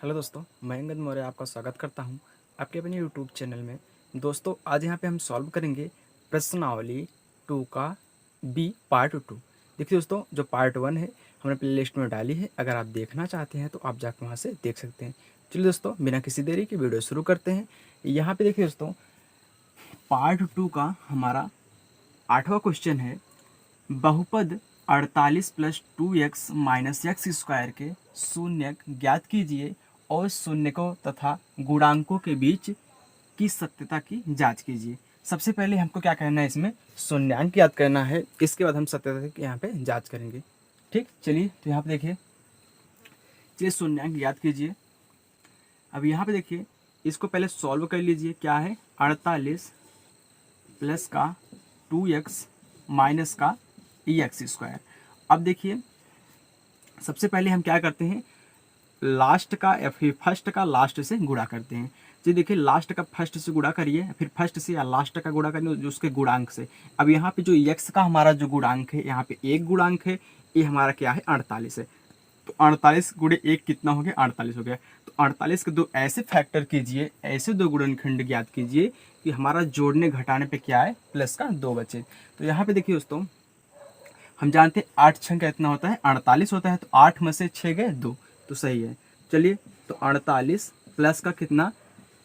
Hello दोस्तों, मैं अंगद मौर्य आपका स्वागत करता हूं आपके अपने यूट्यूब चैनल में। दोस्तों, आज यहां पे हम सॉल्व करेंगे प्रश्नावली 2 का बी पार्ट 2। देखिए दोस्तों, जो पार्ट 1 है हमने प्ले लिस्ट में डाली है। अगर आप देखना चाहते हैं तो आप जाकर वहां से देख सकते हैं। चलिए दोस्तों, बिना किसी देरी के वीडियो शुरू करते हैं। यहाँ पे देखिए दोस्तों, पार्ट 2 का हमारा 8वां क्वेश्चन है। बहुपद 48 plus 2x minus x square के शून्यक ज्ञात कीजिए और शून्यकों तथा गुणांकों के बीच की सत्यता की जांच कीजिए। सबसे पहले हमको क्या करना है, इसमें शून्यांक ज्ञात करना है। इसके बाद हम सत्यता की यहाँ पे जांच करेंगे। ठीक, चलिए तो यहाँ पे देखिए, चलिए शून्यांक ज्ञात कीजिए। अब यहाँ पे देखिए, इसको पहले सॉल्व कर लीजिए। क्या है, 48 प्लस का 2x माइनस का एक्स स्क्वायर। अब देखिए, सबसे पहले हम क्या करते हैं, लास्ट का या फिर फर्स्ट का लास्ट से गुणा करते हैं। जी देखिए, लास्ट का फर्स्ट से गुणा करिए, फिर फर्स्ट से या लास्ट का गुणा करिए जो उसके गुणांक से। अब यहाँ पे जो x का हमारा जो गुणांक है, यहाँ पे एक गुणांक है, ये हमारा क्या है, 48 है। तो 48 गुणे 1 कितना हो गया, 48 हो गया। तो 48 के दो ऐसे फैक्टर कीजिए, ऐसे दो गुणनखंड ज्ञात कीजिए कि हमारा जोड़ने घटाने पे क्या है, प्लस का 2 बचे। तो यहाँ पे देखिए दोस्तों, हम जानते हैं 8 छंग का इतना होता है, 48 होता है। तो 8 में से 6 गए 2, तो सही है। चलिए, तो 48 प्लस का कितना,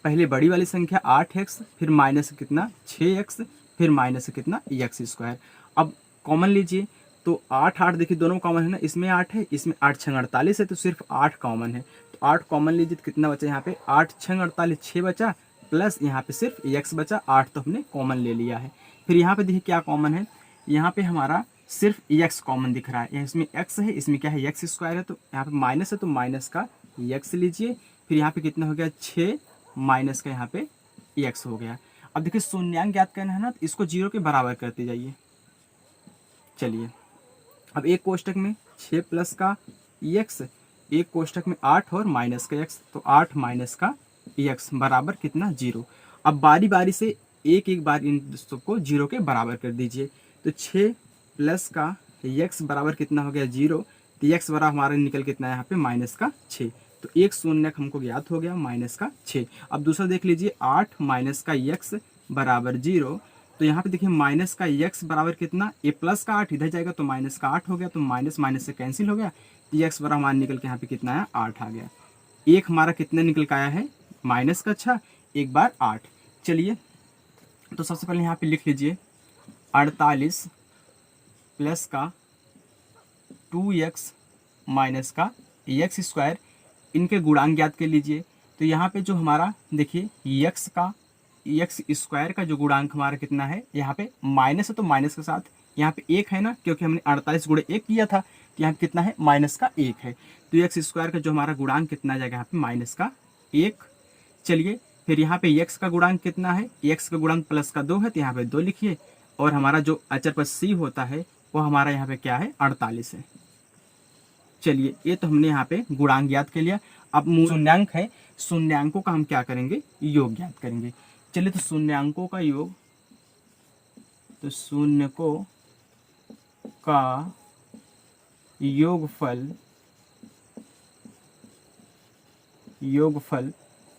पहले बड़ी वाली संख्या 8x, फिर माइनस कितना 6x, फिर माइनस कितना एक्स स्क्वायर। अब कॉमन लीजिए, तो 8 8 देखिए दोनों कॉमन है ना, इसमें 8 है, इसमें 8 छंग 48 है, तो सिर्फ 8 कॉमन है। तो 8 कॉमन लीजिए तो कितना बचा यहाँ पे, 8 छंग 48 6 बचा, प्लस यहाँ पे सिर्फ एक्स बचा, 8 तो हमने कॉमन ले लिया है। फिर यहाँ पे देखिए क्या कॉमन है, यहाँ पे हमारा सिर्फ एक्स कॉमन दिख रहा है। इसमें एक्स है, इसमें क्या है, एक्स स्क्वायर है, तो यहाँ पे माइनस है, तो माइनस का एक्स लीजिए। फिर यहाँ पे कितना हो गया, 6 माइनस का यहाँ पे एक्स हो गया। अब देखिए, शून्यांक ज्ञात करना है ना, तो इसको 0 के बराबर करते जाइए। चलिए, अब एक कोष्टक में 6 प्लस का एक्स, एक कोष्टक में 8 और माइनस का एक्स, तो 8 माइनस का एक्स बराबर कितना, 0। अब बारी बारी से एक एक बार इन सबको 0 के बराबर कर दीजिए। तो 6 प्लस का एक्स बराबर कितना हो गया, 0। तो एक्स बराबर हमारा निकल कितना है यहाँ पे, माइनस का 6। तो एक शून्यक हमको ज्ञात हो गया, माइनस का 6। अब दूसरा देख लीजिए, 8 माइनस का एक्स बराबर 0। तो यहाँ पे देखिए, माइनस का एक्स बराबर कितना, ए प्लस का 8 इधर जाएगा तो माइनस का 8 हो गया, तो माइनस माइनस से कैंसिल हो गया। तो एक्स बराबर हमारा निकल के यहाँ पे कितना आया, 8 आ गया। एक हमारा कितने निकल के आया है, माइनस का 6, एक बार 8। चलिए, तो सबसे पहले यहाँ पे लिख लीजिए, 48 प्लस का 2x माइनस का एक्स स्क्वायर, इनके गुणांक ज्ञात कर लीजिए। तो यहाँ पे जो हमारा देखिए, एक्स का एक्स स्क्वायर का जो गुणांक हमारा कितना है, यहाँ पे माइनस है, तो माइनस के साथ यहाँ पे 1 है ना, क्योंकि हमने 48 गुणे 1 किया था, तो यहाँ पे कितना है, माइनस का 1 है। तो एक्स स्क्वायर का जो हमारा गुणांक कितना आ जाएगा, यहाँ पे माइनस का 1। चलिए, फिर यहाँ पे एक्स का गुणांक कितना है, एक्स का गुणांक प्लस का 2 है, तो यहाँ पे 2 लिखिए। और हमारा जो अचर पर सी होता है वो हमारा यहाँ पे क्या है, 48 है। चलिए, ये तो हमने यहाँ पे गुणांक ज्ञात कर लिया। अब शून्यांक है, शून्यांकों का हम क्या करेंगे, योग ज्ञात करेंगे। चलिए, तो शून्यांकों का योग, तो शून्यकों का योगफल, योगफल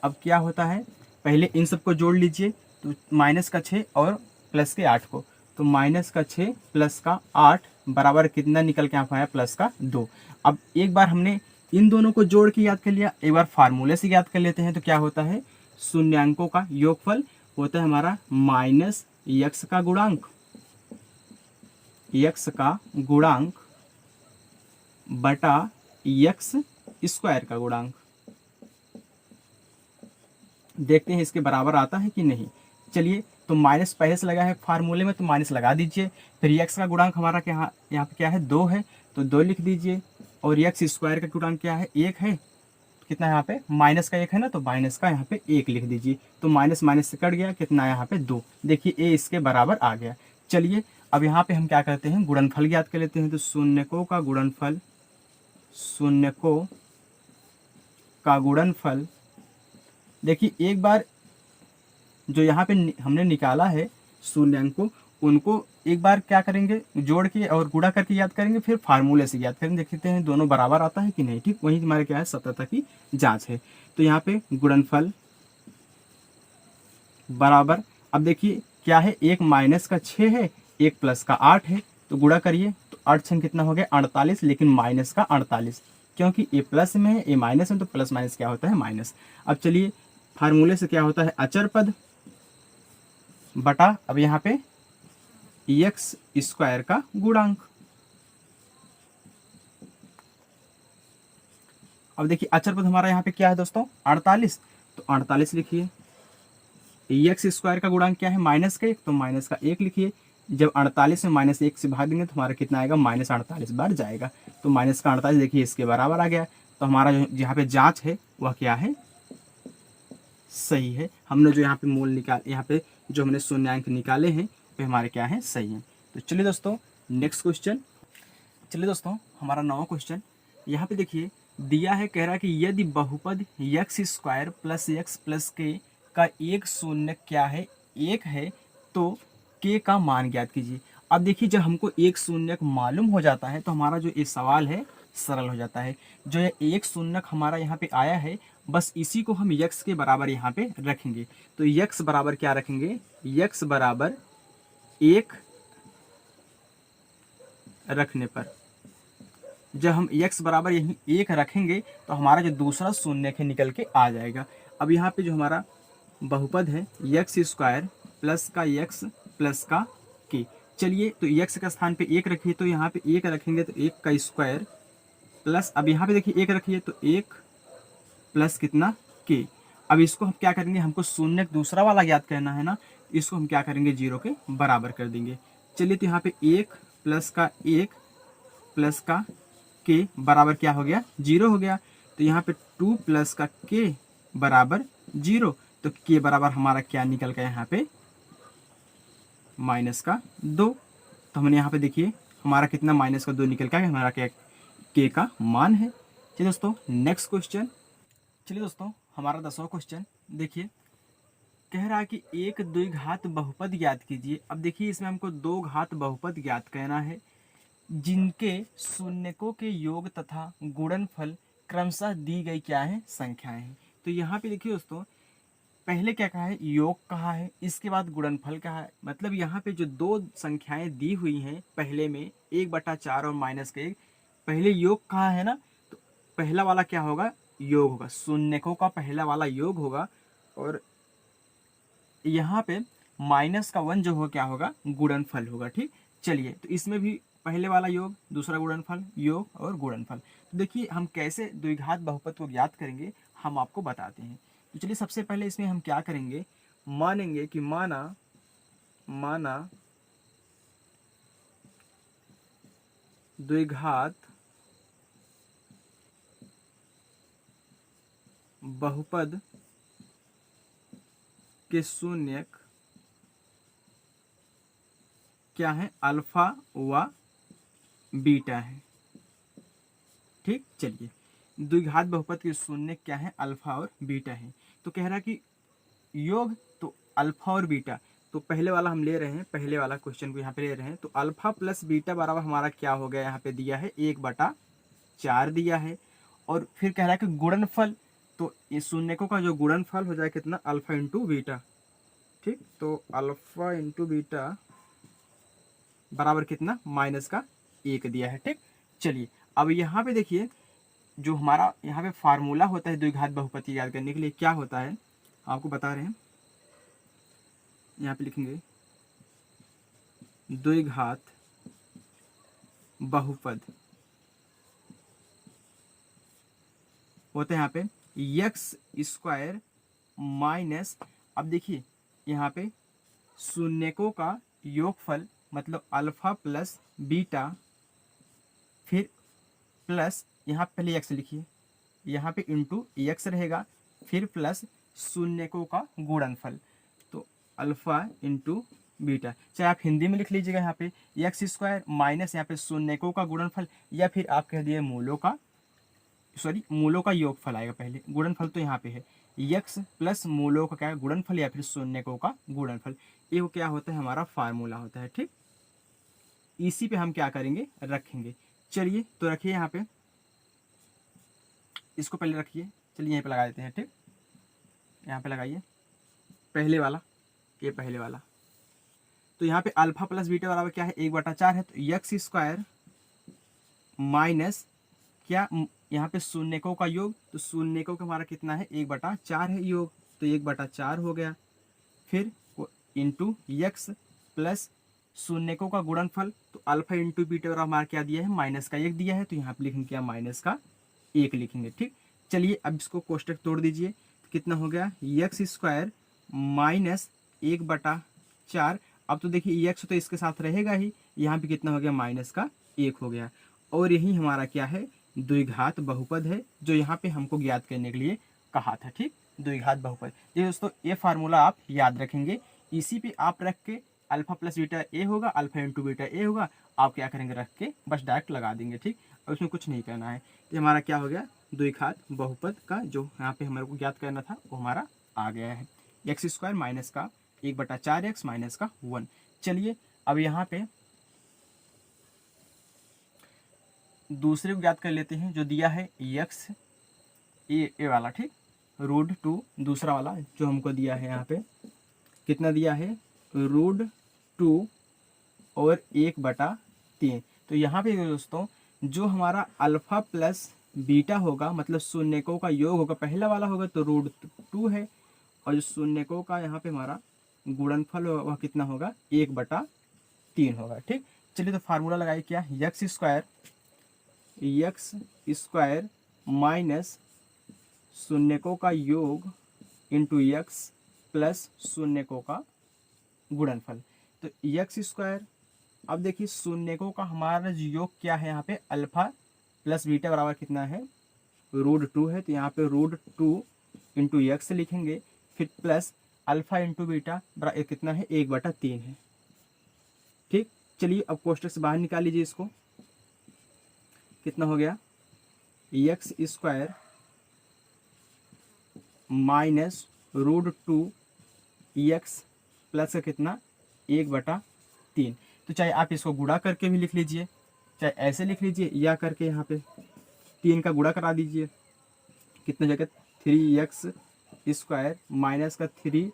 अब क्या होता है, पहले इन सबको जोड़ लीजिए। तो माइनस का 6 और प्लस के 8 को, तो माइनस का 6 प्लस का 8 बराबर कितना निकल के यहाँ पे आया, प्लस का 2। अब एक बार हमने इन दोनों को जोड़ के याद कर लिया, एक बार फार्मूले से याद कर लेते हैं। तो क्या होता है, शून्यांकों का योगफल होता है हमारा माइनस एक्स का गुणांक, एक्स का गुणांक बटा एक्स स्क्वायर का गुणांक। देखते हैं इसके बराबर आता है कि नहीं। चलिए, तो माइनस पहले से लगा है फार्मूले में, तो माइनस लगा दीजिए। फिर एक्स का गुणांक हमारा क्या, यहाँ पे क्या है, 2 है, तो 2 लिख दीजिए। और एक्स स्क्वायर का गुणांक क्या है, 1 है, कितना यहाँ पे, माइनस का 1 है ना, तो माइनस का यहाँ पे 1 लिख दीजिए। तो माइनस माइनस से कट गया, कितना यहाँ पे 2। देखिए, ए इसके बराबर आ गया। चलिए, अब यहाँ पे हम क्या करते हैं, गुणनफल ज्ञात कर लेते हैं। तो शून्यकों का गुणनफल, शून्यकों का गुणनफल, देखिए एक बार जो यहाँ पे हमने निकाला है शून्यांक को, उनको एक बार क्या करेंगे, जोड़ के और गुणा करके याद करेंगे, फिर फार्मूले से याद करेंगे, देखते हैं दोनों बराबर आता है कि नहीं। ठीक, वही हमारे क्या है, सततता की जांच है। तो यहाँ पे गुणनफल बराबर, अब देखिए क्या है, एक माइनस का 6 है, एक प्लस का 8 है, तो गुणा करिए तो 8 6 कितना हो गया 48, लेकिन माइनस का 48, क्योंकि ए प्लस में है ए माइनस में, तो प्लस माइनस क्या होता है, माइनस। अब चलिए फार्मूले से क्या होता है, अचर पद बटा, अब यहाँ पे एक्स स्क्वायर का गुणांक। अब देखिए अचर पद हमारा यहाँ पे क्या है दोस्तों, 48, तो 48 लिखिए। एक्स स्क्वायर का गुणांक क्या है, माइनस का 1, तो माइनस का 1 लिखिए। जब 48 में माइनस 1 से भाग देंगे तो हमारा कितना आएगा, माइनस 48 बार जाएगा, तो माइनस का 48 देखिए इसके बराबर आ गया। तो हमारा जो यहाँ पे जांच है वह क्या है, सही है। हमने जो यहाँ पे मूल निकाल, यहाँ पे जो हमने शून्यांक निकाले हैं वे हमारे क्या है, सही हैं। तो चलिए दोस्तों नेक्स्ट क्वेश्चन। चलिए दोस्तों हमारा 9वां क्वेश्चन यहाँ पे देखिए दिया है, कह रहा है कि यदि बहुपद x square plus x plus के का एक शून्य क्या है, एक है, तो के का मान ज्ञात कीजिए। अब देखिए जब हमको एक शून्य मालूम हो जाता है तो हमारा जो ये सवाल है सरल हो जाता है। जो ये एक शून्य हमारा यहाँ पे आया है, बस इसी को हम यक्स के बराबर यहाँ पे रखेंगे। तो यक्स बराबर क्या रखेंगे, यक्स बराबर 1 रखने पर, जब हम x बराबर यही 1 रखेंगे तो हमारा जो दूसरा शून्य है निकल के आ जाएगा। अब यहाँ पे जो हमारा बहुपद है एक्स स्क्वायर प्लस का x प्लस का k, चलिए तो x का स्थान पे 1 रखिए, तो यहाँ पे 1 रखेंगे तो 1 का स्क्वायर प्लस, अब यहाँ पे देखिए 1 रखिए तो 1 प्लस कितना k। अब इसको हम क्या करेंगे, हमको शून्य दूसरा वाला याद करना है ना, इसको हम क्या करेंगे 0 के बराबर कर देंगे। चलिए तो यहाँ पे 1 प्लस का 1 प्लस का के बराबर क्या हो गया, 0 हो गया। तो यहाँ पे 2 प्लस का के बराबर 0, तो के बराबर हमारा क्या निकल गया यहाँ पे, माइनस का 2। तो हमने यहाँ पे देखिए हमारा कितना माइनस का 2 निकल का है, हमारा क्या के का मान है। चलिए दोस्तों नेक्स्ट क्वेश्चन। चलिए दोस्तों हमारा 10वां क्वेश्चन देखिए, कह रहा है कि एक द्विघात बहुपद ज्ञात कीजिए। अब देखिए इसमें हमको दो घात बहुपद ज्ञात करना है जिनके शून्यकों के योग तथा गुणनफल क्रमशः दी गई क्या है, संख्याएं हैं। तो यहाँ पे देखिए दोस्तों पहले क्या कहा है, योग कहा है, इसके बाद गुणनफल कहा है। मतलब यहाँ पे जो दो संख्याएं दी हुई हैं पहले में 1/4 और माइनस का 1, पहले योग कहा है ना, तो पहला वाला क्या होगा, योग होगा, शून्यकों का पहला वाला योग होगा, और यहाँ पे माइनस का 1 जो हो क्या होगा, गुणनफल होगा। ठीक, चलिए तो इसमें भी पहले वाला योग, दूसरा गुणनफल, योग और गुणनफल। तो देखिए हम कैसे द्विघात बहुपद को ज्ञात करेंगे हम आपको बताते हैं। तो चलिए सबसे पहले इसमें हम क्या करेंगे, मानेंगे कि माना द्विघात बहुपद के शून्यक क्या है, अल्फा व बीटा है। ठीक, चलिए द्विघात बहुपद के शून्य क्या है, अल्फा और बीटा है। तो कह रहा है कि योग तो अल्फा और बीटा, तो पहले वाला हम ले रहे हैं, पहले वाला क्वेश्चन को यहाँ पे ले रहे हैं, तो अल्फा प्लस बीटा बराबर हमारा क्या हो गया, यहाँ पे दिया है 1/4 दिया है। और फिर कह रहा है कि गुणनफल, तो इस शून्यकों का जो गुणनफल हो जाए कितना, अल्फा इंटू बीटा। ठीक, तो अल्फा इंटू बीटा बराबर कितना, माइनस का 1 दिया है। ठीक, चलिए अब यहाँ पे देखिए जो हमारा यहाँ पे फार्मूला होता है द्विघात बहुपद याद करने के लिए, क्या होता है आपको बता रहे हैं, यहाँ पे लिखेंगे द्विघात बहुपद होता है यहाँ पे एक्स स्क्वायर माइनस, अब देखिए यहाँ पे शून्यकों का योगफल, मतलब अल्फा प्लस बीटा, फिर प्लस यहाँ पहले एक्स लिखिए, यहाँ पे इंटू एक्स रहेगा, फिर प्लस शून्यकों का गुणनफल, तो अल्फा इंटू बीटा, चाहे आप हिंदी में लिख लीजिएगा यहाँ पे एक्स स्क्वायर माइनस यहाँ पे शून्यकों का गुणनफल, या फिर आप कह दिए मूलों का योगफल आएगा, पहले गुणनफल तो यहाँ पे है एक्स प्लस मूलों का क्या है, गुणनफल, या फिर शून्यकों का गुणनफल। ये क्या होता है, हमारा फार्मूला होता है। ठीक, इसी पे हम क्या करेंगे, रखेंगे। चलिए तो रखिए यहाँ पे, इसको पहले रखिए। चलिए यहीं पे लगा देते हैं। ठीक, यहाँ पे लगाइए पहले वाला, ये पहले वाला। तो यहाँ पे अल्फा प्लस बीटा बराबर क्या है, 1/4 है। तो एक्स स्क्वायर माइनस क्या, यहाँ पे शून्यकों का योग, तो शून्यकों का हमारा कितना है, 1/4 है योग, तो 1/4 हो गया। फिर इंटू एक्स प्लस शून्यकों का गुणनफल, तो अल्फा इंटू बीटा बराबर हमारा क्या दिया है, -1 दिया है, तो यहाँ पे लिखेंगे क्या, -1 लिखेंगे। ठीक, चलिए अब इसको कोष्टक तोड़ दीजिए, तो कितना हो गया, एक्स स्क्वायर माइनस 1/4। अब तो देखिए एक्स तो इसके साथ रहेगा ही, यहाँ पे कितना हो गया, -1 हो गया। और यही हमारा क्या है, द्विघात बहुपद है, जो यहाँ पे हमको ज्ञात करने के लिए कहा था। ठीक, द्विघात बहुपद। ये दोस्तों ये फार्मूला आप याद रखेंगे, इसी पे आप रख के अल्फा प्लस बीटा ए होगा, अल्फा इंटू बीटा ए होगा, आप क्या करेंगे, रख के बस डायरेक्ट लगा देंगे। ठीक, और उसमें कुछ नहीं करना है। तो हमारा क्या हो गया, द्विघात बहुपद का जो यहाँ पे हमारे को ज्ञात करना था वो हमारा आ गया है, एक्स स्क्वायर माइनस का 1/4 एक्स माइनस का 1। चलिए अब यहाँ पे दूसरे को ज्ञात कर लेते हैं, जो दिया है एक्स ए वाला। ठीक, √2 दूसरा वाला जो हमको दिया है, यहाँ पे कितना दिया है, √2 और 1/3। तो यहाँ पे दोस्तों जो हमारा अल्फा प्लस बीटा होगा, मतलब शून्यकों का योग होगा, पहला वाला होगा तो √2 है, और जो शून्यकों का यहाँ पे हमारा गुणनफल होगा वह कितना होगा, 1/3 होगा। ठीक, चलिए तो फार्मूला लगाइए क्या, एक्स स्क्वायर माइनस शून्यकों का योग इंटू एक्स प्लस शून्यकों का गुणनफल। तो एक्स स्क्वायर, अब देखिए शून्यकों का हमारा योग क्या है, यहाँ पे अल्फा प्लस बीटा बराबर कितना है, √2 है, तो यहाँ पे √2 इंटू एक्स लिखेंगे, फिर प्लस अल्फा इंटू बीटा बराबर कितना है, 1/3 है। ठीक, चलिए अब कोष्टक से बाहर निकाल लीजिए इसको, कितना हो गया, x square minus √2 x plus का कितना, 1/3। तो चाहे आप इसको गुणा करके भी लिख लीजिए, चाहे ऐसे लिख लीजिए, या करके यहाँ पे 3 का गुणा करा दीजिए, कितना जगह 3x स्क्वायर माइनस का 3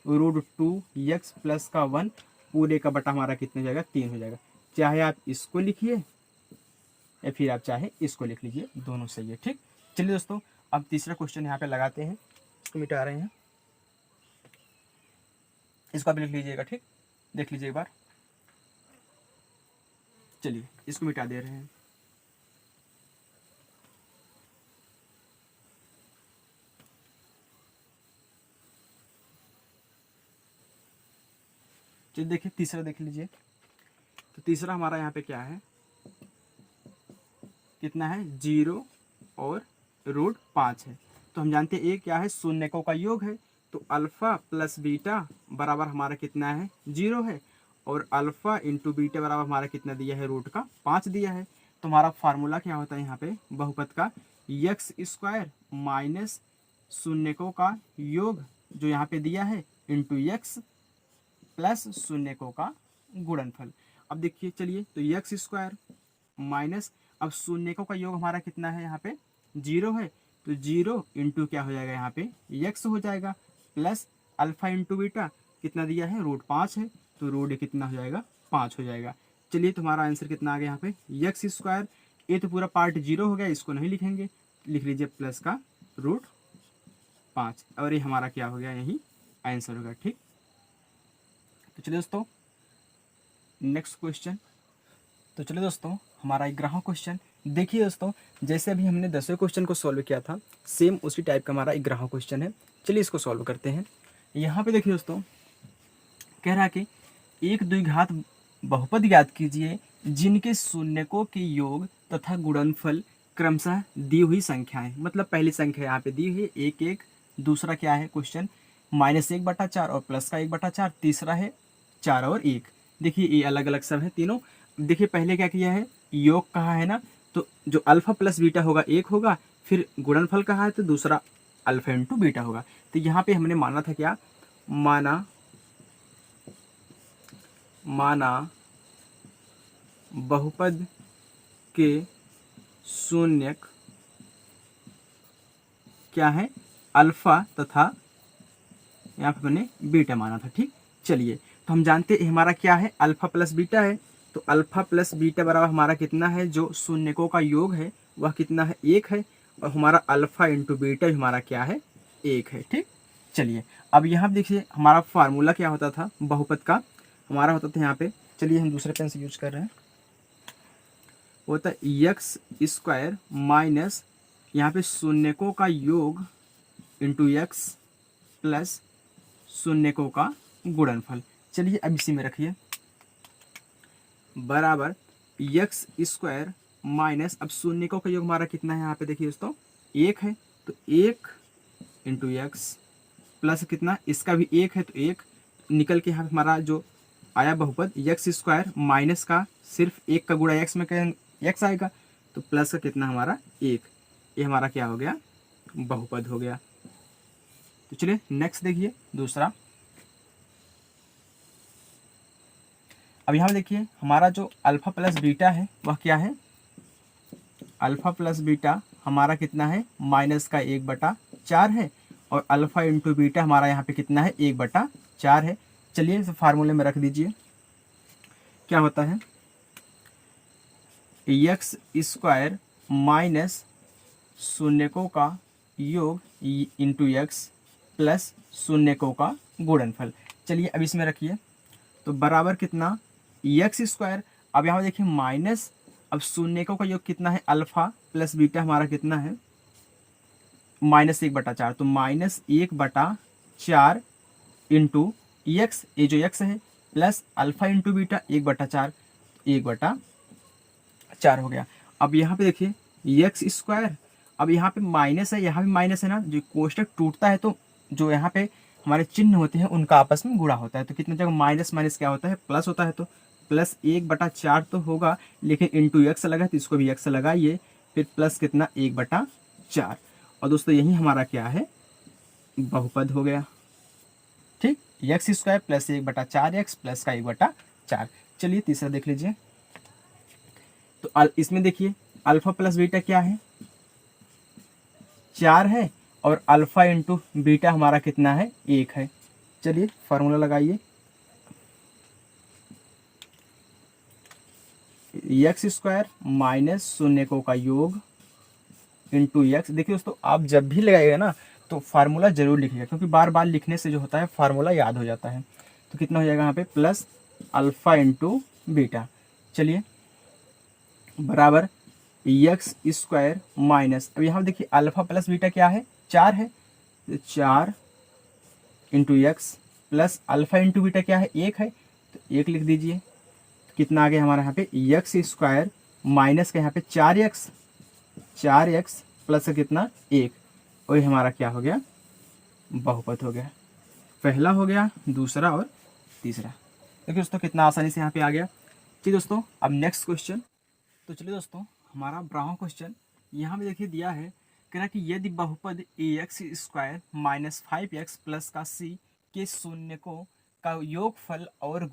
√2 एक्स प्लस का 1 पूरे का बटा हमारा कितने जाएगा, 3 हो जाएगा। चाहे आप इसको लिखिए या फिर आप चाहे इसको लिख लीजिए, दोनों सही है। ठीक, चलिए दोस्तों अब तीसरा क्वेश्चन यहाँ पे लगाते हैं, इसको मिटा रहे हैं, इसको आप लिख लीजिएगा। ठीक, देख लीजिए एक बार, चलिए इसको मिटा दे रहे हैं। चलिए देखिए तीसरा देख लीजिए, तो तीसरा हमारा यहाँ पे क्या है, कितना है, 0 और √5 है। तो हम जानते हैं ये क्या है, शून्यकों का योग है, तो अल्फा प्लस बीटा बराबर हमारा कितना है, 0 है, और अल्फा इंटू बीटा बराबर हमारा कितना दिया है, √5 दिया है। तो हमारा फार्मूला क्या होता है यहाँ पे बहुपद का, एक्स स्क्वायर माइनस शून्यकों का योग जो यहाँ पे दिया है इंटू एक्स प्लस शून्यकों का गुणनफल। अब देखिए चलिए, तो एक्स स्क्वायर माइनस, अब शून्यकों का योग हमारा कितना है, यहाँ पे 0 है, तो 0 इंटू क्या हो जाएगा, यहाँ पे एक्स हो जाएगा, प्लस अल्फा इंटू बीटा कितना दिया है, √5 है, तो √, कितना हो जाएगा, 5 हो जाएगा। चलिए तुम्हारा आंसर कितना आ गया यहाँ पे, एक्स स्क्वायर, ये तो पूरा पार्ट 0 हो गया, इसको नहीं लिखेंगे, लिख लीजिए प्लस का √5, और ये हमारा क्या हो गया, यही आंसर होगा। ठीक, तो चलिए दोस्तों नेक्स्ट क्वेश्चन। तो चलिए दोस्तों हमारा 11वां क्वेश्चन, देखिए दोस्तों जैसे अभी हमने 10वें क्वेश्चन को सॉल्व किया था, सेम उसी टाइप का हमारा 11वां क्वेश्चन है। चलिए इसको सॉल्व करते हैं। यहाँ पे देखिए दोस्तों कह रहा है कि एक द्विघात बहुपद ज्ञात कीजिए जिनके शून्यकों के योग तथा गुणनफल क्रमशः दी हुई संख्याएं, मतलब पहली संख्या यहाँ पे दी हुई है 1 दूसरा क्या है क्वेश्चन -1/4 और प्लस का 1/4, तीसरा है 4 और 1। देखिए ये अलग अलग सब है तीनों। देखिए पहले क्या किया है, योग कहा है ना, तो जो अल्फा प्लस बीटा होगा 1 होगा, फिर गुणनफल कहा है तो दूसरा अल्फा इंटू बीटा होगा। तो यहाँ पे हमने माना था क्या, माना माना बहुपद के शून्यक क्या है, अल्फा तथा यहाँ पे मैंने बीटा माना था। ठीक, चलिए तो हम जानते हैं हमारा क्या है, अल्फा प्लस बीटा है। तो अल्फा प्लस बीटा बराबर हमारा कितना है, जो शून्यकों का योग है वह कितना है, 1 है। और हमारा अल्फा इंटू बीटा हमारा क्या है, 1 है। ठीक, चलिए अब यहाँ देखिए हमारा फार्मूला क्या होता था बहुपद का, हमारा होता था यहाँ पे, चलिए हम दूसरे पेन से यूज कर रहे हैं, वो होता है एक्स स्क्वायर माइनस यहाँ पे शून्यकों का योग इंटू एक्स प्लस शून्यकों का गुणनफल। चलिए अब इसी में रखिए, बराबर एक्स स्क्वायर माइनस, अब शून्यकों का योग हमारा कितना है यहाँ पे देखिए दोस्तों, 1 है। तो 1 इंटू एक्स प्लस कितना, इसका भी 1 है तो 1 निकल के यहाँ पे हमारा जो आया बहुपद एक्स स्क्वायर माइनस का सिर्फ 1 का गुणा एक्स में एक्स आएगा, तो प्लस का कितना हमारा 1, ये हमारा क्या हो गया, बहुपद हो गया। तो चलिए नेक्स्ट देखिए दूसरा। अब यहाँ देखिए हमारा जो अल्फा प्लस बीटा है वह क्या है, अल्फा प्लस बीटा हमारा कितना है, माइनस का 1/4 है। और अल्फा इंटू बीटा हमारा यहाँ पे कितना है, 1/4 है। चलिए इस फार्मूले में रख दीजिए, क्या होता है, एक्स स्क्वायर माइनस शून्यकों का योग इंटू एक्स प्लस शून्यकों का गुणनफल। चलिए अब इसमें रखिए, तो बराबर कितना, एक्स स्क्वायर, अब यहाँ देखिए माइनस, अब शून्यकों का योग कितना है, अल्फा प्लस बीटा हमारा कितना है, -1/4, तो -1/4 इंटू एक्स, ये जो एक्स है, प्लस अल्फा इंटू बीटा 1/4, 1/4 हो गया। अब यहाँ पे देखिए एक्स स्क्वायर, अब यहाँ पे माइनस है, यहाँ भी माइनस है ना, जो कोष्टक टूटता है तो जो यहाँ पे हमारे चिन्ह होते हैं उनका आपस में गुणा होता है, तो कितना जगह माइनस माइनस क्या होता है, प्लस होता है, तो प्लस 1/4 तो होगा, लेकिन इंटू एक्स लगा है तो इसको भी एक्स लगाइए, फिर प्लस कितना 1/4। और दोस्तों यही हमारा क्या है, बहुपद हो गया। ठीक, x square plus 1/4 x plus का 1/4। चलिए तीसरा देख लीजिए, तो इसमें देखिए अल्फा प्लस बीटा क्या है, 4 है, और अल्फा इंटू बीटा हमारा कितना है, 1 है। चलिए फार्मूला लगाइए, एक्स स्क्वायर माइनस शून्यकों का योग इंटू एक्स। देखिए दोस्तों आप जब भी लगाइएगा ना तो फार्मूला जरूर लिखिएगा, क्योंकि बार बार लिखने से जो होता है फार्मूला याद हो जाता है। तो कितना हो जाएगा यहाँ पे, प्लस अल्फा इंटू बीटा। चलिए बराबर एक्स स्क्वायर माइनस, अब यहाँ देखिए अल्फा प्लस बीटा क्या है, 4 है, तो 4 into x plus alpha into beta क्या है, 1 है, तो 1 लिख दीजिए। तो कितना आ गया हमारा यहाँ पे, एक्स स्क्वायर माइनस का यहाँ पे 4x प्लस कितना 1, वही हमारा क्या हो गया, बहुपद हो गया। पहला हो गया, दूसरा और तीसरा। देखिए दोस्तों कितना आसानी से यहाँ पे आ गया। चलिए दोस्तों अब नेक्स्ट क्वेश्चन। तो चलिए दोस्तों हमारा 12वां क्वेश्चन यहाँ पे देखिए दिया है, कह रहा कि यदि बहुपद x square minus 5x plus का c के शून्यकों का योगफल और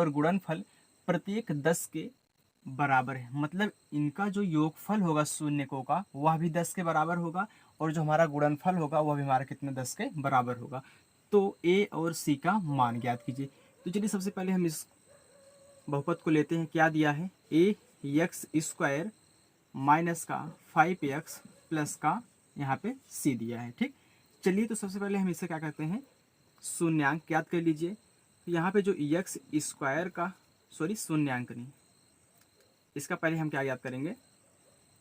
गुणनफल प्रत्येक 10 के बराबर है, मतलब इनका जो योगफल होगा शून्यकों का वह भी 10 के बराबर होगा, और जो हमारा गुणनफल होगा वह भी हमारा कितना 10 के बराबर होगा। तो ए और सी का मान ज्ञात कीजिए। तो चलिए सबसे पहले हम इस बहुपद को लेते हैं, क्या दिया है, ए एक्स स्क्वायर माइनस का 5x प्लस का यहाँ पे c दिया है। ठीक, चलिए तो सबसे पहले हम इसे क्या कहते हैं, शून्यांक ज्ञात कर लीजिए। तो यहाँ पे जो एक्स स्क्वायर का, सॉरी शून्यांक नहीं, इसका पहले हम क्या याद करेंगे,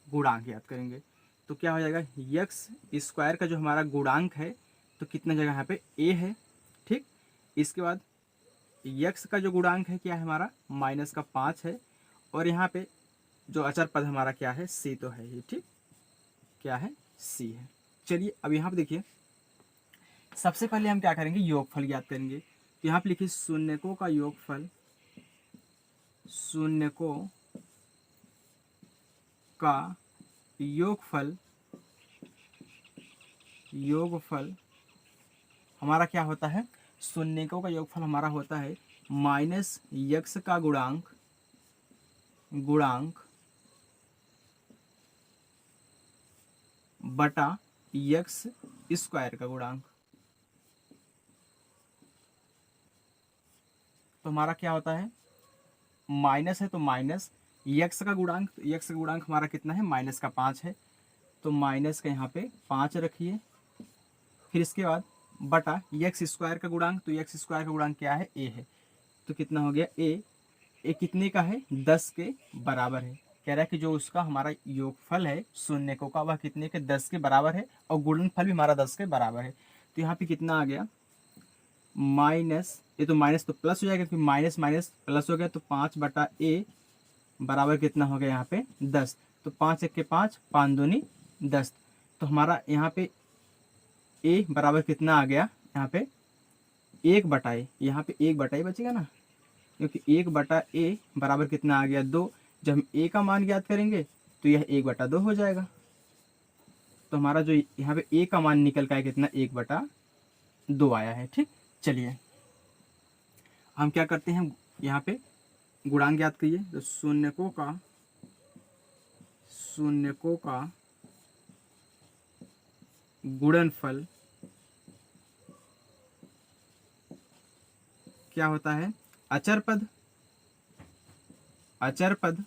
गुणांक याद करेंगे। तो क्या हो जाएगा, एक्स स्क्वायर का जो हमारा गुणांक है तो कितना जगह यहाँ पे a है। ठीक, इसके बाद एक्स का जो गुणांक है क्या है हमारा, माइनस का 5 है, और यहाँ पे जो अचर पद हमारा क्या है, c तो है ही। ठीक, क्या है, c है। चलिए अब यहाँ पे देखिए सबसे पहले हम क्या करेंगे, योगफल ज्ञात करेंगे। तो यहाँ पे लिखिए शून्यकों का योगफल, शून्यकों का योगफल हमारा क्या होता है, शून्यकों का योगफल हमारा होता है माइनस यक्स का गुणांक बटा यक्स स्क्वायर का गुणांक। तो हमारा क्या होता है, माइनस है तो माइनस यक्स का गुणांक, तो यक्स का गुणांक हमारा कितना है, माइनस का 5 है, तो माइनस का यहाँ पे 5 रखिए। फिर इसके बाद बटा यक्स स्क्वायर का गुणांक, तो यक्स स्क्वायर का गुणांक क्या है, ए है, तो कितना हो गया ए कितने का है, 10 के बराबर है। कह रहा है कि जो उसका हमारा योगफल है शून्यकों का वह कितने के, 10 के बराबर है, और गुणनफल भी हमारा 10 के बराबर है। तो यहाँ पे कितना आ गया, माइनस, ये तो माइनस तो प्लस हो जाएगा, फिर माइनस माइनस प्लस हो गया, तो 5 बटा ए बराबर कितना हो गया यहाँ पे 10। तो 5 एक के 5, 5 दूनी 10। तो हमारा यहाँ पे ए बराबर कितना आ गया, यहाँ पे 1 बटा ए, यहाँ पे 1 बटा ए बचेगा ना, क्योंकि 1 बटा ए बराबर कितना आ गया 2। जब हम ए का मान ज्ञात करेंगे तो यह 1 बटा 2 हो जाएगा। तो हमारा जो यहाँ पे ए का मान निकल का है कितना, 1 बटा 2 आया है। ठीक, चलिए हम क्या करते हैं, यहाँ पे गुणांक ज्ञात करिए। तो शून्यकों का गुणनफल क्या होता है, अचर पद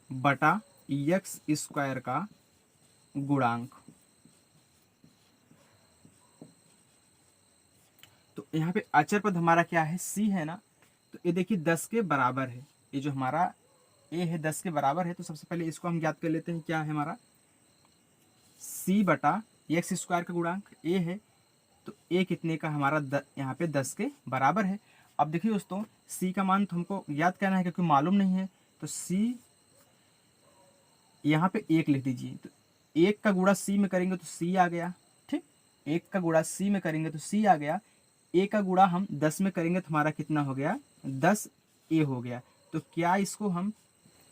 बटा यक्स स्क्वायर का गुणांक। तो यहाँ पे अचर पद हमारा क्या है, सी है ना, तो ये देखिए 10 के बराबर है, ये जो हमारा ए है 10 के बराबर है। तो सबसे पहले इसको हम ज्ञात कर लेते हैं, क्या है हमारा, सी बटा एक्स स्क्वायर का गुणांक ए है, तो ए कितने का हमारा यहाँ पे 10 के बराबर है। अब देखिए दोस्तों, सी का मान तो हमको याद करना है क्योंकि मालूम नहीं है, तो सी यहाँ पे 1 लिख दीजिए। तो 1 का गुणा सी में करेंगे तो सी आ गया। ठीक, 1 का गुणा सी में करेंगे तो सी आ गया। ए का गुणा हम 10 में करेंगे तो हमारा कितना हो गया, 10 ए हो गया। तो क्या इसको हम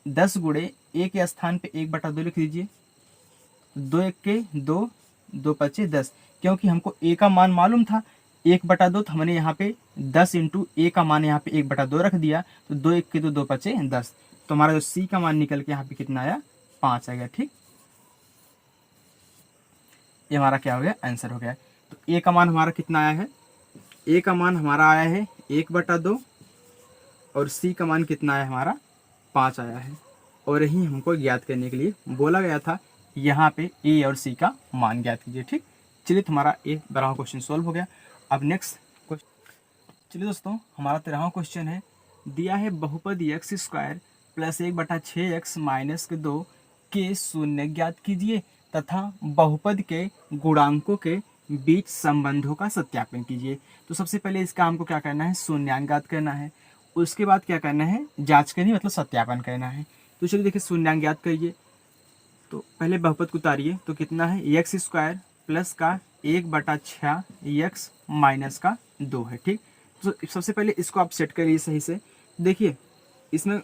10 गुणे ए के स्थान पे 1 बटा 2 लिख दीजिए। 2 1 के 2, 2 पचे 10, क्योंकि हमको ए का मान मालूम था 1 बटा 2, तो हमने यहाँ पे 10 इंटू ए का मान यहाँ पे 1 बटा 2 रख दिया। तो 2 1 के 2, 2 पचे 10, तो हमारा जो सी का मान निकल के यहाँ पे कितना आया, 5 आ गया। ठीक, ये हमारा क्या हो गया, आंसर हो गया। तो ए का मान हमारा कितना आया है, ए का मान हमारा आया है 1 बटा 2, और सी का मान कितना आया हमारा, 5 आया है। और यही हमको ज्ञात करने के लिए बोला गया था, यहाँ पे ए और सी का मान ज्ञात कीजिए। ठीक, चलिए तुम्हारा ए 12वां क्वेश्चन सोल्व हो गया। अब नेक्स्ट क्वेश्चन, चलिए दोस्तों हमारा 13वां क्वेश्चन है, दिया है बहुपद एक्स स्क्वायर प्लस 1 बटा 6x माइनस के 2 के शून्य ज्ञात कीजिए तथा बहुपद के गुणांकों के बीच संबंधों का सत्यापन कीजिए। तो सबसे पहले इसका हमको क्या करना है, शून्यांक ज्ञात करना है, उसके बाद क्या करना है, जांच करनी मतलब सत्यापन करना है। तो चलिए देखिए शून्यांक ज्ञात करिए। तो पहले बहुपद को उतारिए, तो कितना है, एक्स स्क्वायर प्लस का 1 बटा 6 एक्स माइनस का 2 है। ठीक, तो सबसे पहले इसको आप सेट करिए सही से। देखिए इसमें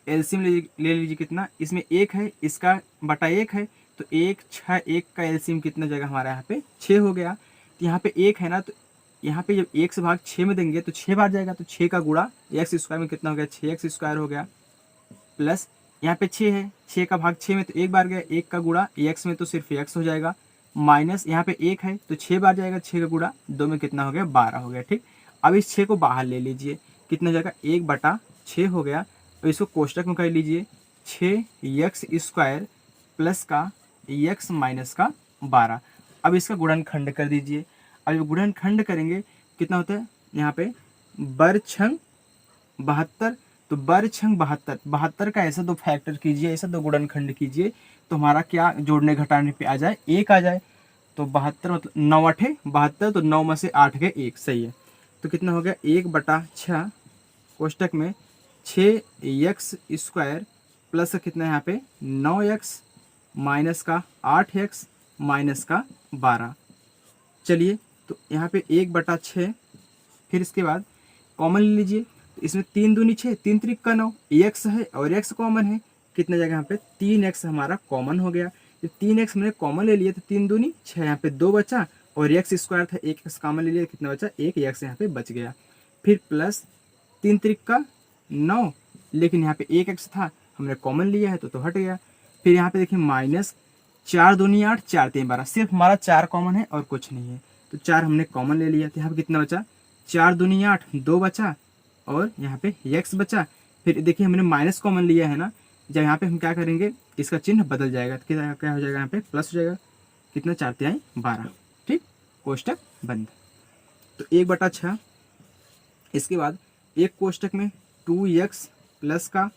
एलसीएम ले लीजिए, कितना, इसमें 1 है, इसका बटा 1 है, तो 1 6, 1 का एलसीएम कितना जगह हमारा यहाँ पे 6 हो गया। तो यहाँ पे 1 है ना, तो यहाँ पे जब 1 से भाग 6 में देंगे तो 6 बार जाएगा, तो 6 का गुणा एक्स स्क्वायर में कितना हो गया, 6x स्क्वायर हो गया, प्लस यहाँ पे 6 है, 6 का भाग 6 में तो 1 बार गया, 1 का गुणा x में तो सिर्फ x हो जाएगा, माइनस यहाँ पे 1 है तो 6 बार जाएगा, 6 का गुणा 2 में कितना हो गया, 12 हो गया। ठीक, अब इस 6 को बाहर ले लीजिए, कितना जाएगा, 1 बटा 6 हो गया। तो इसको कोष्टक में कर लीजिए, 6x स्क्वायर प्लस का x माइनस का 12। अब इसका गुणनखंड कर दीजिए। अब जब गुणनखंड करेंगे कितना होता है, यहाँ पे बर छंग 72, तो बर छंग 72, 72 का ऐसा 2 फैक्टर कीजिए, ऐसा 2 गुणनखंड कीजिए, तो हमारा क्या जोड़ने घटाने पे आ जाए, 1 आ जाए। तो 72 मतलब 9 8 72, तो 9 में से 8 गए 1, सही है। तो कितना हो गया, 1 बटा 6 कोष्टक में 6x स्क्वायर प्लस कितना है यहाँ पे 9x माइनस का 8x माइनस का 12। चलिए तो यहाँ पे 1 बटा 6, फिर इसके बाद कॉमन ले लीजिए, तो इसमें 3 दूनी 6, 3 त्रिक का 9, x है और x कॉमन है, कितना जगह यहाँ पे 3x हमारा कॉमन हो गया। जब 3x मैंने कॉमन ले लिया तो 3 दूनी 6, यहाँ पे 2 बचा और एक्स स्क्वायर था, एक एक्स कॉमन ले लिया, कितना बचा, एक एक्स यहाँ पे बच गया। फिर प्लस 3 त्रिक का 9, लेकिन यहाँ पे एक एक्स था, हमने कॉमन लिया है तो हट गया। फिर यहाँ पे देखिए माइनस 4 दूनी 8, 4 3 12, सिर्फ हमारा 4 कॉमन है और कुछ नहीं है, तो 4 हमने कॉमन ले लिया। तो यहाँ पे कितना बचा, 4 दूनी 8, 2 बचा और यहाँ पे एक्स बचा। फिर देखिए हमने माइनस कॉमन लिया है ना, जब यहाँ पे हम क्या करेंगे, इसका चिन्ह बदल जाएगा, तो क्या हो जाएगा, यहाँ पे प्लस हो जाएगा, कितना, 4 3 12, ठीक, कोष्टक बंद। तो 1/6, इसके बाद एक कोष्टक में 2x प्लस का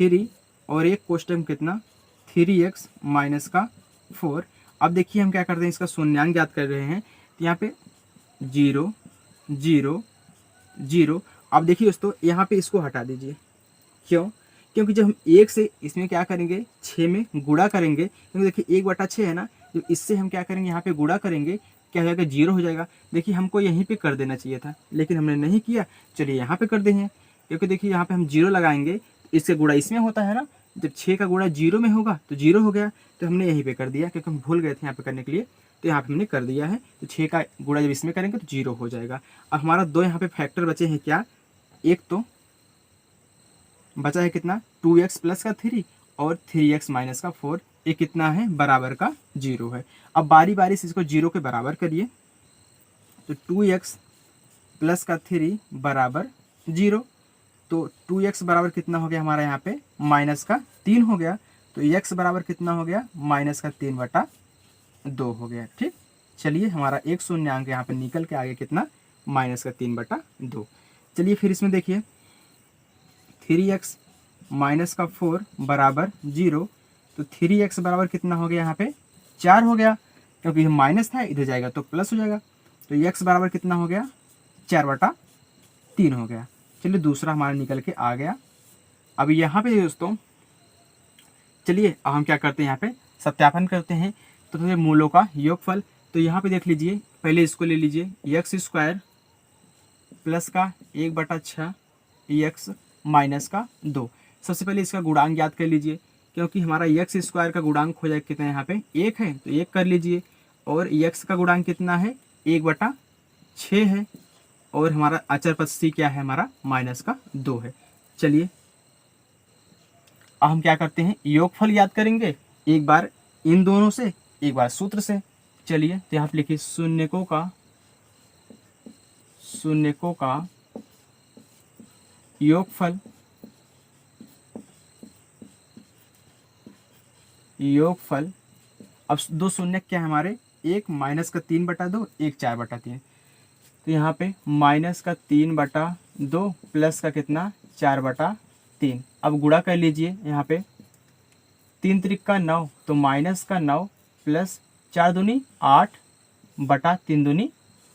3 और एक कोष्टक में कितना, 3x माइनस का 4। अब देखिए हम क्या करते हैं, इसका शून्यांक ज्ञात कर रहे हैं, तो यहाँ पे 0 0 0। अब देखिए दोस्तों यहाँ पे इसको हटा दीजिए, क्यों, क्योंकि जब हम 1 से इसमें क्या करेंगे, 6 में गुणा करेंगे, क्योंकि देखिए 1/6 है ना, जब इससे हम क्या करेंगे, यहाँ पे गुणा करेंगे, क्या हो जाएगा, 0 हो जाएगा। देखिए हमको यहीं पे कर देना चाहिए था, लेकिन हमने नहीं किया, चलिए यहाँ पे कर देंगे, क्योंकि देखिए यहाँ पे हम 0 लगाएंगे, इससे गुणा इसमें होता है ना, जब 6 का गुणा 0 में होगा तो 0 हो गया, तो हमने यहीं पे कर दिया, क्योंकि हम भूल गए थे यहाँ पे करने के लिए, तो यहाँ पे हमने कर दिया है। तो 6 का गुणा जब इसमें करेंगे तो 0 हो जाएगा। अब हमारा 2 यहाँ पे फैक्टर बचे हैं, क्या, एक तो बचा है कितना, 2x प्लस का 3 और 3x माइनस का 4, ये कितना है, बराबर का 0 है। अब बारी बारी से इसको 0 के बराबर करिए, तो 2x प्लस का 3 बराबर 0, तो 2x बराबर कितना हो गया हमारा, यहाँ पे माइनस का 3 हो गया, तो x बराबर कितना हो गया, माइनस का 3/2 हो गया, ठीक। चलिए हमारा एक शून्यांक यहाँ पे निकल के आ गया, कितना, माइनस का 3/2। चलिए फिर इसमें देखिए 3x माइनस का 4 बराबर 0, तो 3x बराबर कितना हो गया, यहाँ पे 4 हो गया, क्योंकि ये माइनस था, इधर जाएगा तो प्लस हो जाएगा, तो x बराबर कितना हो गया, 4/3 हो गया। चलिए दूसरा हमारा निकल के आ गया। अब यहाँ पे दोस्तों चलिए अब हम क्या करते हैं, यहाँ पे सत्यापन करते हैं, तो फिर मूलों का योगफल, तो यहाँ पे देख लीजिए, पहले इसको ले लीजिए, एक्स स्क्वायर प्लस का 1/6 एक्स माइनस का 2। सबसे पहले इसका गुणांक ज्ञात कर लीजिए, क्योंकि हमारा एक्स स्क्वायर का गुणांक हो जाए कितना, यहाँ पे 1 है, तो 1 कर लीजिए, और एक्स का गुणांक कितना है, 1/6 है, और हमारा अचर पद सी क्या है, हमारा माइनस का 2 है। चलिए अब हम क्या करते हैं, योगफल याद करेंगे, एक बार इन दोनों से, एक बार सूत्र से। चलिए तो यहाँ पे लिखिए शून्यकों का योगफल अब दो शून्य क्या है हमारे, एक माइनस का 3/2, एक 4/3, तो यहाँ पे माइनस का 3/2 प्लस का कितना, 4/3। अब गुणा कर लीजिए, यहाँ पे 3 त्रिक का 9, तो माइनस का 9 प्लस 4 दूनी 8 बटा 3 दूनी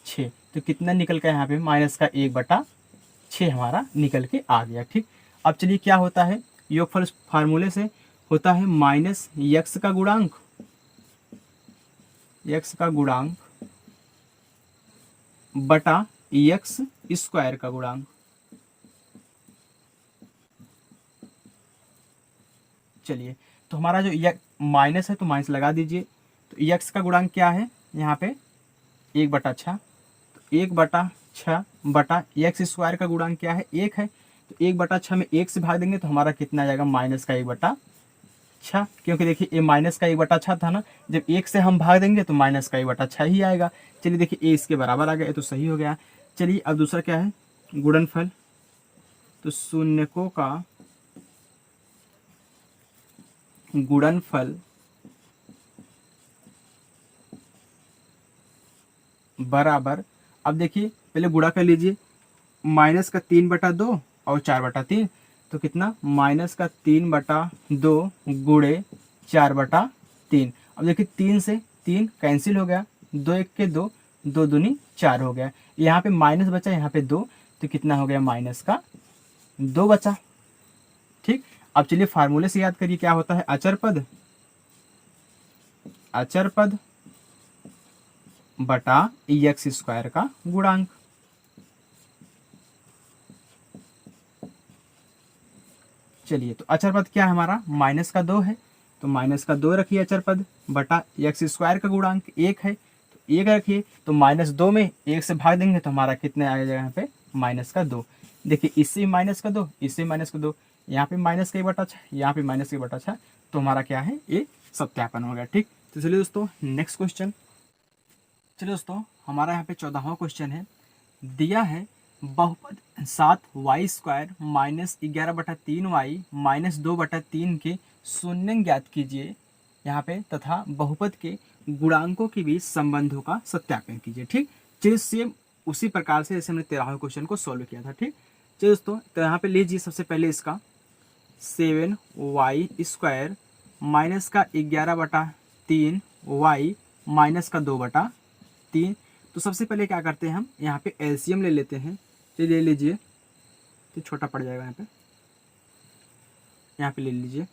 6, तो कितना निकल का यहाँ पे, माइनस का 1/6 हमारा निकल के आ गया, ठीक। अब चलिए क्या होता है, योगफल फार्मूले से होता है माइनस x का गुणांक बटा x स्क्वायर का गुणांक। चलिए तो हमारा जो माइनस है तो माइनस लगा दीजिए, तो x का गुणांक क्या है, यहाँ पे 1/6, तो 1/6 बटा x स्क्वायर का गुणांक क्या है, 1 है, तो 1/6 में 1 से भाग देंगे तो हमारा कितना आ जाएगा, माइनस का 1/6, क्योंकि देखिए ये माइनस का 1/6 था ना, जब 1 से हम भाग देंगे तो माइनस का 1/6 ही आएगा। चलिए देखिए ए इसके बराबर आ गया, तो सही हो गया। चलिए अब दूसरा क्या है, गुणनफल, तो शून्यकों का गुणनफल बराबर, अब देखिए पहले गुणा कर लीजिए, माइनस का 3/2 और 4/3, तो कितना, माइनस का 3/2 गुणे 4/3। अब देखिए 3 से 3 कैंसिल हो गया, 2 1 के 2, 2 दूनी 4 हो गया, यहाँ पे माइनस बचा, यहाँ पे 2, तो कितना हो गया, माइनस का 2 बचा, ठीक। अब चलिए फार्मूले से याद करिए, क्या होता है, अचर पद बटा एक्स स्क्वायर का गुणांक। चलिए तो अचर पद क्या है हमारा, माइनस का 2 है, तो माइनस का 2 रखिए अचर पद, बटा एक्स स्क्वायर का गुणांक 1 है, तो एक रखिए तो -2 में 1 से भाग देंगे तो हमारा कितने आ जाएगा यहाँ पे -2। देखिए इससे -2, इससे -2, यहाँ पे -1/6, यहाँ पे -1/6, तो हमारा क्या है, ये सत्यापन हो गया। ठीक, तो चलिए दोस्तों नेक्स्ट क्वेश्चन। चलिए दोस्तों हमारा यहाँ पे 14वां क्वेश्चन है, दिया है बहुपद 7y² -11/3y -2/3 के शून्य ज्ञात कीजिए यहाँ पे, तथा बहुपद के गुणांकों के बीच संबंधों का सत्यापन कीजिए। ठीक, चलिए सेम उसी प्रकार से जैसे हमने 13वें क्वेश्चन को सॉल्व किया था। ठीक, चलिए दोस्तों तो यहाँ पे लीजिए सबसे पहले इसका 7y² माइनस का 11/3y माइनस का 2/3। तो सबसे पहले क्या करते हैं, हम यहाँ पे एलसीएम ले लेते हैं। चलिए ले लीजिए, तो छोटा पड़ जाएगा यहाँ पे ले लीजिए।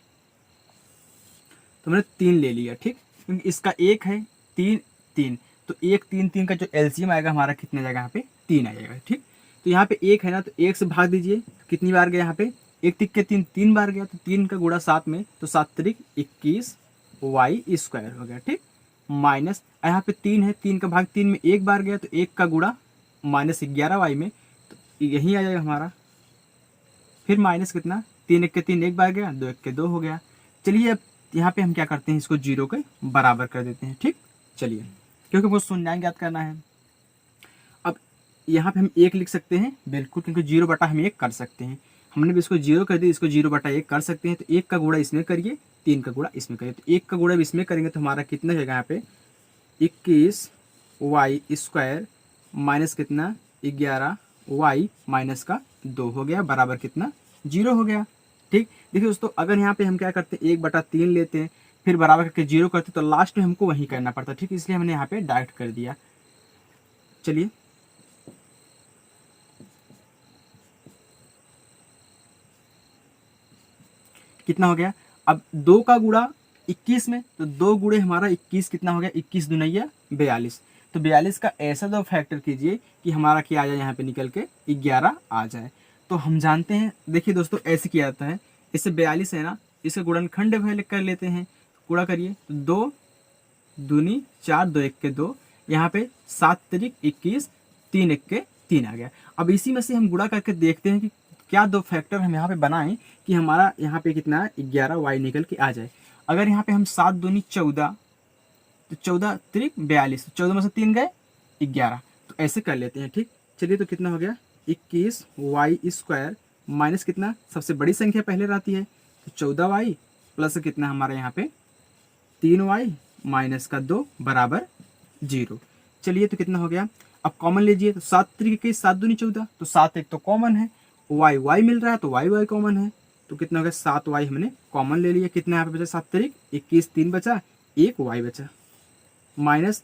तो मैंने 3 ले लिया। ठीक, क्योंकि इसका 1 है 3 3, तो 1 3 3 का जो एलसीएम आएगा हमारा कितने जाएगा, यहाँ पे 3 आ जाएगा। ठीक, तो यहाँ पे 1 है ना, तो 1 से भाग दीजिए, कितनी बार गया यहाँ पे, 1 तिक के 3 3 बार गया, तो 3 का गुणा 7 में, तो 7 तिक 21y² हो गया। ठीक, माइनस यहाँ पे 3 है, 3 का भाग 3 में 1 बार गया, तो 1 का गुणा -11y में, तो यही आ जाएगा हमारा। फिर माइनस कितना, 3 1 के 3 1 बार गया, 2 1 के 2 हो गया। चलिए अब यहाँ पे हम क्या करते हैं, इसको 0 के बराबर कर देते हैं। ठीक, चलिए क्योंकि वो शून्यांक ज्ञात करना है। अब यहाँ पे हम 1 लिख सकते हैं बिल्कुल, क्योंकि 0 हम 1 कर सकते हैं। हमने भी इसको 0 कर दिया, इसको 0/1 कर सकते हैं। तो 1 का गुणा इसमें करिए, 3 का गुणा इसमें करिए, तो 1 का गुणा इसमें करेंगे तो हमारा कितना जाएगा यहाँ पे 21y² माइनस कितना 11y माइनस का 2 हो गया, बराबर कितना 0 हो गया। ठीक, देखिए दोस्तों अगर यहाँ पे हम क्या करते हैं 1/3 लेते हैं, फिर बराबर करके 0 करते तो लास्ट में हमको वही करना पड़ता। ठीक, इसलिए हमने यहाँ पे डायरेक्ट कर दिया। चलिए कितना हो गया, अब 2 का गुणा 21 में, तो 2 गुणे हमारा 21 कितना हो गया, 21 दूनिया 42। तो 42 का ऐसा दो फैक्टर कीजिए कि हमारा क्या आ जाए यहाँ पे निकल के 11 आ जाए। तो हम जानते हैं, देखिए दोस्तों ऐसे किया जाता है, इससे 42 है ना, इसका गुणनखंड कर लेते हैं, गुणा करिए तो 2 दूनी 4, 2 1 के 2, यहाँ पे 7 तिक 21, 3 1 के 3 आ गया। अब इसी में से हम गुणा करके देखते हैं कि क्या दो फैक्टर हम यहाँ पे बनाएं कि हमारा यहाँ पे कितना 11y निकल के आ जाए। अगर यहाँ पे हम 7 दूनी 14, तो 14 तिक 42, 14 में से 3 गए 11, तो ऐसे कर लेते हैं। ठीक, चलिए तो कितना हो गया 21y² माइनस कितना, सबसे बड़ी संख्या पहले रहती है, तो 14y प्लस कितना हमारा यहाँ पे 3y माइनस का 2 बराबर 0। चलिए तो कितना हो गया, अब कॉमन लीजिए, तो 7 तिक 7 दूनी 14, तो 7 एक तो कॉमन है, y मिल रहा है तो y कॉमन है, तो कितना हो गया 7y हमने कॉमन ले लिया। कितना यहाँ पे बचा 7 तिक 21, 3 बचा, 1 y बचा, माइनस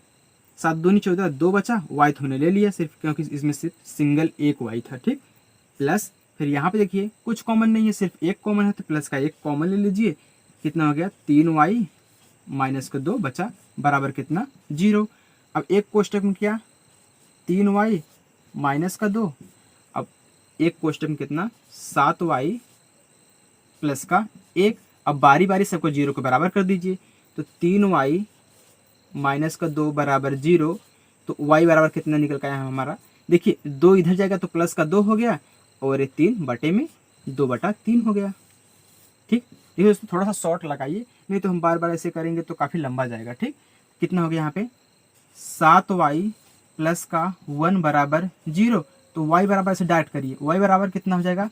7 दूनी 14, 2 बचा, y तो हमने ले लिया सिर्फ, क्योंकि इसमें सिर्फ सिंगल 1 y था। ठीक, प्लस फिर यहाँ पे देखिए कुछ कॉमन नहीं है, सिर्फ 1 कॉमन है, तो प्लस का 1 कॉमन ले लीजिए। कितना हो गया 3y माइनस का 2 बचा, बराबर कितना 0। अब एक कोष्टक में क्या 3y माइनस का 2, अब एक कोष्टक में कितना 7y प्लस का 1। अब बारी बारी सबको 0 के बराबर कर दीजिए, तो 3y माइनस का 2 बराबर 0। तो y बराबर कितना निकल का है हमारा, देखिए 2 इधर जाएगा तो प्लस का 2 हो गया, और ये 3 बटे में 2/3 हो गया। ठीक, देखिए दोस्तों थोड़ा सा शॉर्ट लगाइए, नहीं तो हम बार बार ऐसे करेंगे तो काफ़ी लंबा जाएगा। ठीक, कितना हो गया यहाँ पे 7y प्लस का 1 बराबर 0, तो y बराबर से डायरेक्ट करिए, y बराबर कितना हो जाएगा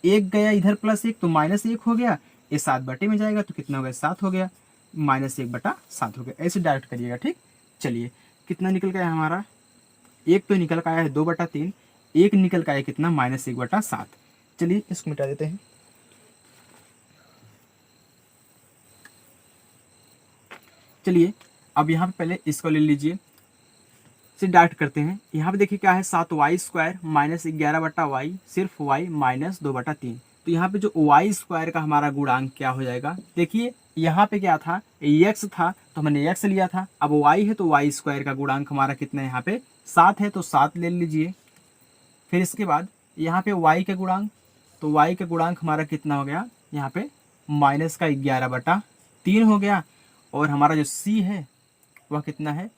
1 गया इधर प्लस 1, तो -1 हो गया, ये 7 बटे में जाएगा तो कितना हो गया 7 हो गया, -1/7 हो गया, ऐसे डायरेक्ट करिएगा। ठीक, चलिए कितना निकल गया हमारा, एक तो निकल का आया है 2/3, एक निकल का आया कितना -1/7। चलिए इसको मिटा देते हैं। चलिए अब यहाँ पे पहले इसको ले लीजिए, से डायरेक्ट करते हैं। यहाँ पे देखिए क्या है 7y² माइनस 11/y, सिर्फ y माइनस 2/3। तो यहाँ पे जो y² का हमारा गुणांक क्या हो जाएगा, देखिए यहाँ पे क्या था x था, तो हमने x लिया था, अब y है तो y² का गुणांक हमारा कितना है यहाँ पे 7 है, तो 7 ले लीजिए। फिर इसके बाद यहाँ पे y के गुणांक, तो y का गुणांक हमारा कितना हो गया यहाँ पे माइनस का 11/3 हो गया, और हमारा जो c है वह कितना है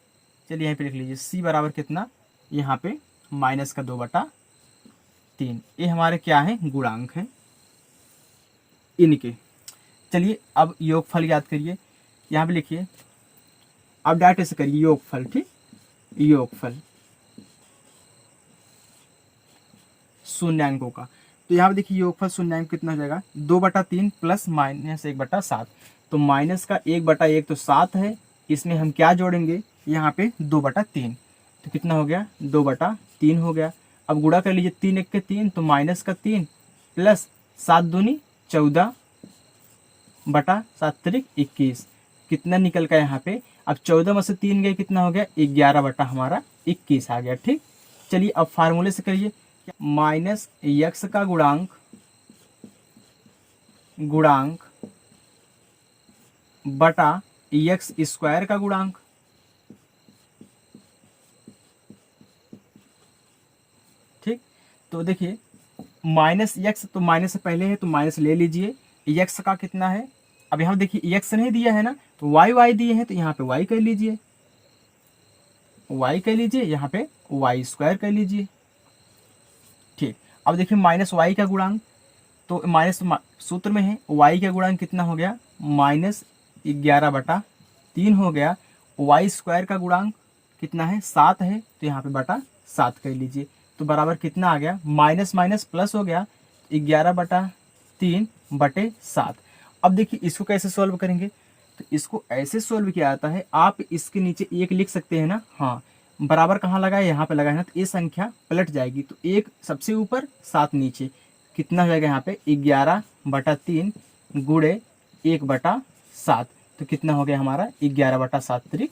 चलिए यहाँ पे लिख लीजिए c बराबर कितना, यहाँ पे -2/3। ये हमारे क्या है, गुणांक है इनके। चलिए अब योगफल याद करिए, यहाँ पे लिखिए, अब डायरेक्ट ऐसे करिए योगफल, ठीक, योगफल शून्यांकों का। तो यहाँ पे देखिए योगफल शून्यांक कितना हो जाएगा, 2/3 प्लस -1/7। तो माइनस का 1/1 तो 7 है, इसमें हम क्या जोड़ेंगे, यहाँ पे 2/3, तो कितना हो गया, 2/3 हो गया। अब गुणा कर लीजिए, 3 1 के 3, तो -3 प्लस 7 दूनी 14/7 × 21, कितना निकल का यहाँ पे। अब 14 में से 3 गए, कितना हो गया, 11/21 आ गया, ठीक। चलिए अब फार्मूले से करिए, -x का गुणांक बटा x² का गुणांक, ठीक। तो देखिए -x, तो माइनस से पहले है तो माइनस ले लीजिए, x का कितना है, अब यहाँ देखिए x नहीं दिया है ना, तो y दिए हैं, तो यहाँ पे y कर लीजिए, यहाँ पे y² कर लीजिए, ठीक। अब देखिए -y का गुणांक, तो माइनस सूत्र में है, y का गुणांक कितना हो गया, -11/3 हो गया। y² का गुणांक कितना है, 7 है, तो यहाँ पे बटा 7 कर लीजिए, तो बराबर कितना आ गया, माइनस माइनस प्लस हो गया, 11/3/7। अब देखिए इसको कैसे सॉल्व करेंगे, तो इसको ऐसे सॉल्व किया जाता है, आप इसके नीचे 1 लिख सकते हैं ना, हाँ, बराबर कहाँ लगा है, यहाँ पे लगा है ना, तो ये संख्या पलट जाएगी, तो 1 सबसे ऊपर 7 नीचे, कितना हो जाएगा यहाँ पे 11/3 गुणे 1/7, तो कितना हो गया हमारा 11/7 ×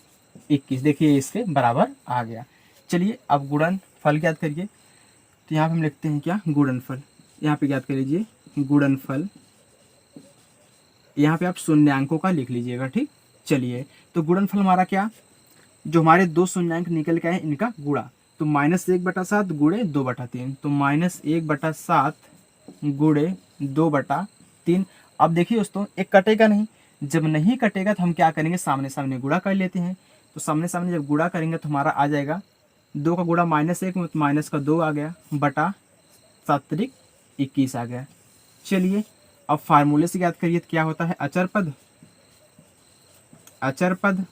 21। देखिए इसके बराबर आ गया। चलिए अब गुणनफल याद करिए, तो यहाँ पे हम लिखते हैं क्या, गुणनफल, यहाँ पे याद कर लीजिए गुणनफल, यहाँ पे आप शून्यांकों का लिख लीजिएगा, ठीक। चलिए तो गुणनफल हमारा क्या, जो हमारे दो शून्यांक निकल के आए इनका गुणा, तो -1/7 गुणे 2/3, तो -1/7 गुणे 2/3। अब देखिए दोस्तों एक कटेगा नहीं, जब नहीं कटेगा तो हम क्या करेंगे, सामने सामने गुणा कर लेते हैं, तो सामने सामने जब गुणा करेंगे तो हमारा आ जाएगा 2 का गुणा -1 में, माइनस का 2 आ गया, बटा 7 × 21 आ गया। चलिए अब फार्मूले से याद करिए, तो क्या होता है, अचर पद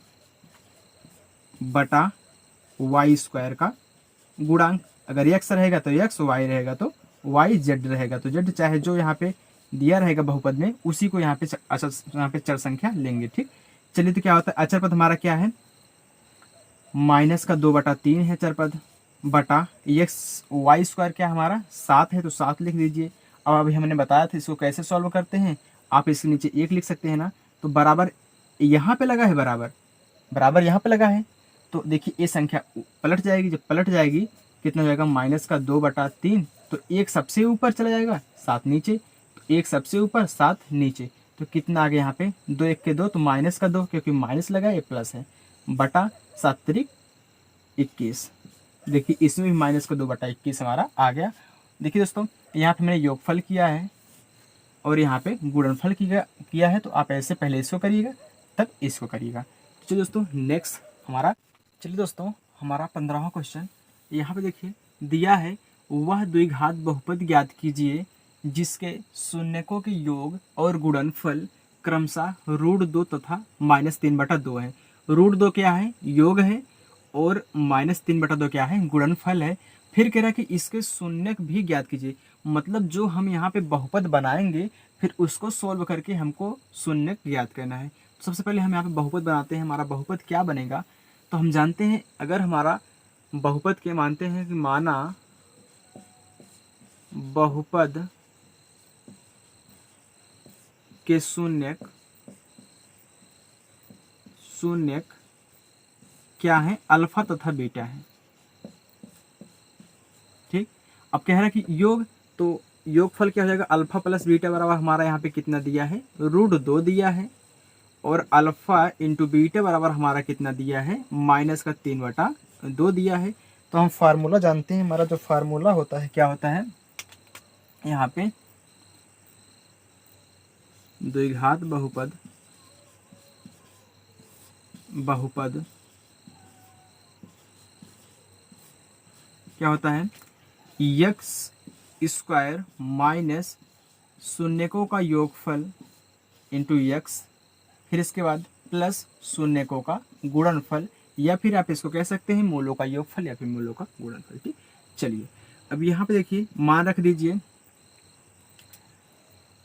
बटा y² का गुणांक, अगर x रहेगा तो x, y रहेगा तो y, z रहेगा तो z, चाहे जो यहाँ पे दिया रहेगा बहुपद में उसी को यहाँ पे चर संख्या लेंगे, ठीक। चलिए तो क्या होता है, अचर पद हमारा क्या है, -2/3 है अचर पद, बटा y² क्या हमारा 7 है, तो 7 लिख दीजिए। अब अभी हमने बताया था इसको कैसे सॉल्व करते हैं, आप इसके नीचे 1 लिख सकते हैं ना, तो बराबर यहाँ पे लगा है, बराबर यहाँ पे लगा है, तो देखिए ये संख्या पलट जाएगी, जब पलट जाएगी कितना हो जाएगा, -2/3, तो 1 सबसे ऊपर चला जाएगा, 7 नीचे, तो 1 सबसे ऊपर 7 नीचे, तो कितना आ गया यहाँ पे, 2 1 के 2, तो -2, क्योंकि माइनस लगा ये प्लस है, बटा 7 × 21। देखिए इसमें भी -2/21 हमारा आ गया। देखिए दोस्तों यहाँ पे मैंने योगफल किया है और यहाँ पे गुणनफल किया है, तो आप ऐसे पहले इसको करिएगा तब इसको करिएगा। चलिए दोस्तों नेक्स्ट हमारा 15वां क्वेश्चन, यहाँ पे देखिए दिया है, वह द्विघात बहुपद ज्ञात कीजिए जिसके शून्यकों के योग और गुणनफल क्रमशः √2 तथा -3/2 है। √2 क्या है, योग है, और -3/2 क्या है, गुणनफल है। फिर कह रहा है कि इसके शून्यक भी ज्ञात कीजिए, मतलब जो हम यहाँ पे बहुपद बनाएंगे फिर उसको सोल्व करके हमको शून्यक ज्ञात करना है। तो सबसे पहले हम यहाँ पे बहुपद बनाते हैं, हमारा बहुपद क्या बनेगा, तो हम जानते हैं अगर हमारा बहुपद के मानते हैं कि माना बहुपद के शून्यक क्या है, अल्फा तथा बीटा है, ठीक। अब कह रहा है कि योग, तो योगफल क्या हो जाएगा, अल्फा प्लस बीटा बराबर हमारा यहाँ पे कितना दिया है, √2 दिया है, और अल्फा इंटू बीटा बराबर हमारा कितना दिया है, -3/2 दिया है। तो हम फार्मूला जानते हैं, हमारा जो फार्मूला होता है क्या होता है, यहाँ पे द्विघात बहुपद क्या होता है, यक्स स्क्वायर माइनस शून्यकों का योगफल इंटू यक्स, फिर इसके बाद प्लस शून्यकों का गुणनफल, या फिर आप इसको कह सकते हैं मूलों का योगफल या फिर मूलों का गुणनफल। ठीक, चलिए अब यहाँ पे देखिए मान रख दीजिए,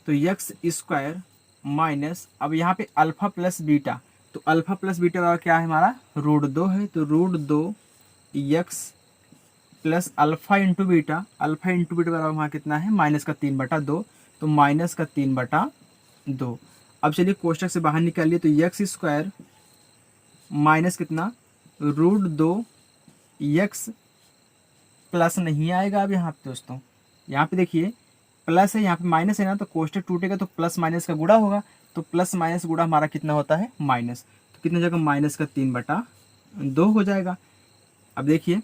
तो यक्स स्क्वायर माइनस, अब यहाँ पे अल्फा प्लस बीटा, तो अल्फा प्लस बीटा का क्या है हमारा, √2 है, तो √2 x plus alpha into beta, alpha into beta बराबर वहाँ कितना है, -3/2, तो -3/2। अब चलिए कोष्टक से बाहर निकालिए, तो यक्स स्क्वायर माइनस कितना, √2 यक्स प्लस नहीं आएगा अब यहाँ पे दोस्तों, यहाँ पे देखिए प्लस है, यहाँ पे माइनस है ना, तो कोष्टक टूटेगा तो प्लस माइनस का गुणा होगा, तो प्लस माइनस गुणा हमारा कितना होता है, माइनस, तो कितना जगह -3/2 हो जाएगा। अब देखिए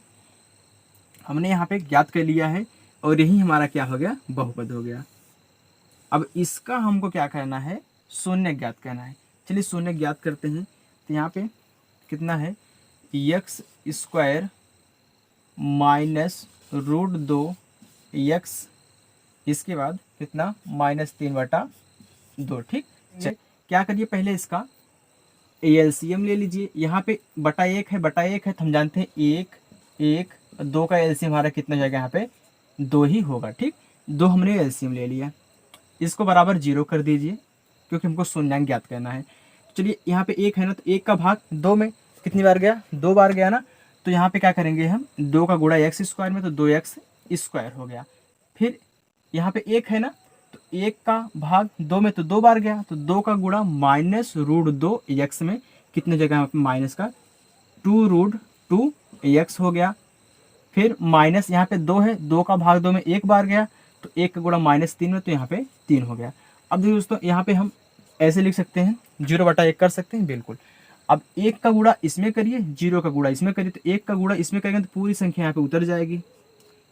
हमने यहाँ पे ज्ञात कर लिया है और यही हमारा क्या हो गया, बहुपद हो गया। अब इसका हमको क्या करना है, शून्य ज्ञात करना है। चलिए शून्य ज्ञात करते हैं, तो यहाँ पे कितना है, यक्स स्क्वायर माइनस √2 यक्स, इसके बाद कितना, -3/2। ठीक, चलिए क्या करिए, पहले इसका एलसीएम ले लीजिए। यहाँ पे बटा 1 है, बटा 1 है तो हम जानते हैं 1 1 2 का एलसीएम हमारा कितना जाएगा, यहाँ पे 2 ही होगा। ठीक, 2 हमने एलसीएम ले लिया, इसको बराबर 0 कर दीजिए क्योंकि हमको शून्यांक ज्ञात करना है। चलिए यहाँ पे 1 है ना, तो 1 का भाग 2 में कितनी बार गया, 2 बार गया ना, तो यहाँ पे क्या करेंगे हम, 2 का गुणा एक्स स्क्वायर में, तो 2x स्क्वायर हो गया। फिर यहाँ पे 1 है ना, तो 1 का भाग 2 में, तो 2 बार गया, तो 2 का गुणा -√2 x में कितने जगह यहाँ पे माइनस का 2√2 x हो गया। फिर माइनस यहाँ पे 2 है, 2 का भाग 2 में 1 बार गया, तो 1 का गुणा -3 में, तो यहाँ पे 3 हो गया। अब देखिए दोस्तों यहाँ पे हम ऐसे लिख सकते हैं, 0/1 कर सकते हैं, बिल्कुल। अब 1 का गुणा इसमें करिए, 0 का गुणा इसमें करिए, तो 1 का गुणा इसमें करेंगे तो पूरी संख्या यहाँ पे उतर जाएगी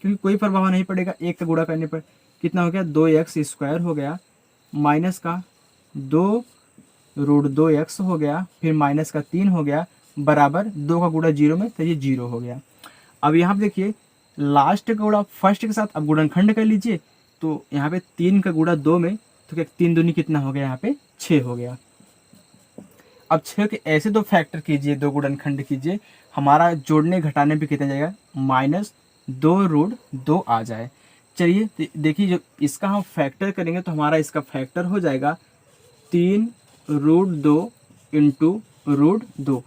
क्योंकि कोई प्रभाव नहीं पड़ेगा। 1 का गुणा करने पर कितना हो गया, 2x स्क्वायर हो गया, माइनस का 2√2x हो गया, फिर माइनस का 3 हो गया, बराबर 2 का गुणा 0 में, तो ये 0 हो गया। अब यहाँ पे देखिए लास्ट का गुणा फर्स्ट के साथ अब गुणनखंड कर लीजिए, तो यहाँ पे 3 का गुणा 2 में, तो क्या 3 दूनी कितना हो गया, यहाँ पे 6 हो गया। अब 6 के ऐसे 2 फैक्टर कीजिए, 2 गुणनखंड कीजिए, हमारा जोड़ने घटाने पे कितना जाएगा, -2√2 आ जाए। चलिए देखिए जो इसका हम फैक्टर करेंगे तो हमारा इसका फैक्टर हो जाएगा 3√2 इंटू √2।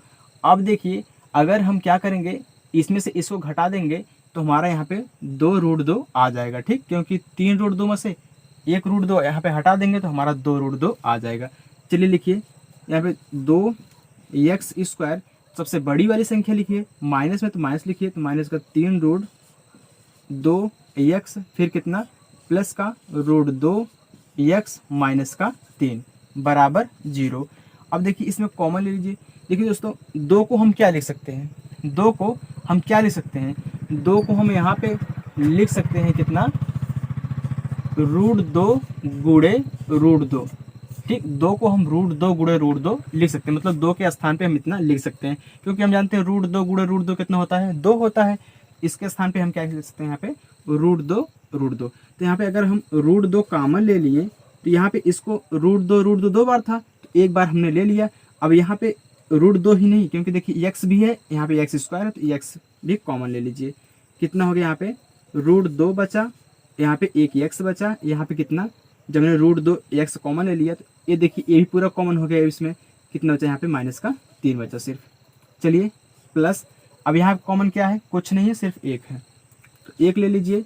अब देखिए अगर हम क्या करेंगे, इसमें से इसको घटा देंगे तो हमारा यहाँ पे 2√2 आ जाएगा। ठीक, क्योंकि 3√2 में से 1√2 यहाँ पे हटा देंगे तो हमारा 2√2 आ जाएगा। चलिए लिखिए यहाँ पे 2x स्क्वायर, सबसे बड़ी वाली संख्या लिखिए, माइनस में तो माइनस लिखिए, तो माइनस का 3√2 x, फिर कितना प्लस का √2 x माइनस का 3 बराबर 0। अब देखिए इसमें कॉमन ले लीजिए। देखिए दोस्तों 2 को हम क्या लिख सकते हैं, 2 को हम क्या लिख सकते हैं, 2 को हम यहाँ पे लिख सकते हैं कितना, √2 गुणे √2। ठीक, 2 को हम √2 गुणे √2 लिख सकते हैं, मतलब 2 के स्थान पे हम इतना लिख सकते हैं क्योंकि हम जानते हैं √2 गुणे √2 कितना होता है, 2 होता है। इसके स्थान पे हम क्या लिख सकते हैं, यहाँ पे √2। तो यहाँ पे अगर हम √2 कॉमन ले लिए तो यहाँ पे इसको √2 2 बार था तो एक बार हमने ले लिया। अब यहाँ पे √2 ही नहीं, क्योंकि देखिए x भी है, यहाँ पे x स्क्वायर है, तो x भी कॉमन ले लीजिए। कितना हो गया, यहाँ पे √2 बचा, यहाँ पे एक x बचा, यहाँ पे कितना, जब मैंने √2 x कॉमन ले लिया तो ये देखिए ये भी पूरा कॉमन हो गया। इसमें कितना बचा, यहाँ पे -3 बचा सिर्फ। चलिए प्लस, अब यहाँ कॉमन क्या है, कुछ नहीं है, सिर्फ 1 है, तो 1 ले लीजिए।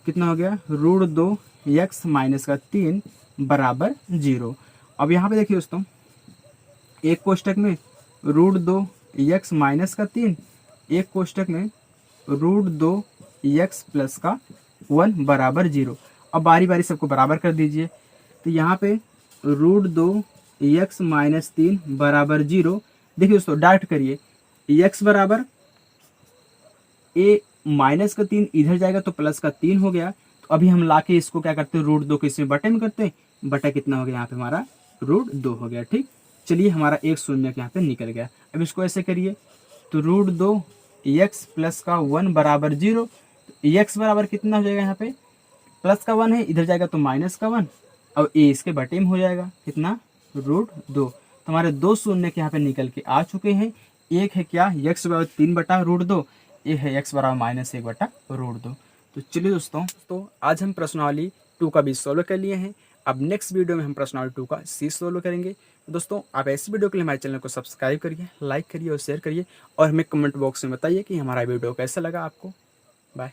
कितना हो गया, √2 x माइनस का 3 बराबर 0। अब यहाँ पे देखिए दोस्तों एक कोष्टक में √2 x माइनस का 3, एक कोष्टक में √2 x प्लस का 1 बराबर 0। अब बारी बारी सबको बराबर कर दीजिए। तो यहाँ पे √2 x माइनस 3 बराबर 0। देखिए दोस्तों डायरेक्ट करिए, x बराबर a माइनस का 3 इधर जाएगा तो प्लस का 3 हो गया। तो अभी हम लाके इसको क्या करते हैं, √2 को इसमें बटे में करते हैं, बटा कितना हो गया, यहाँ पे हमारा √2 हो गया। ठीक, चलिए हमारा एक शून्य यहाँ पे निकल गया। अब इसको ऐसे करिए, तो √2 x प्लस का 1 बराबर 0। तो एक्स बराबर कितना हो जाएगा, यहाँ पे प्लस का 1 है, इधर जाएगा तो माइनस का 1, और ए इसके बटे में हो जाएगा कितना, √2। तो हमारे दो शून्य के यहाँ पे निकल के आ चुके हैं। एक है क्या, एक्स बराबर 3/√2, एक है एक्स बराबर -1/√2। तो चलिए दोस्तों आज हम प्रश्नावली 2 का बी सॉल्व कर लिए हैं। अब नेक्स्ट वीडियो में हम प्रश्नावली 2 का सी सॉल्व करेंगे। दोस्तों आप ऐसी वीडियो के लिए हमारे चैनल को सब्सक्राइब करिए, लाइक करिए और शेयर करिए, और हमें कमेंट बॉक्स में बताइए कि हमारा वीडियो कैसा लगा आपको। बाय।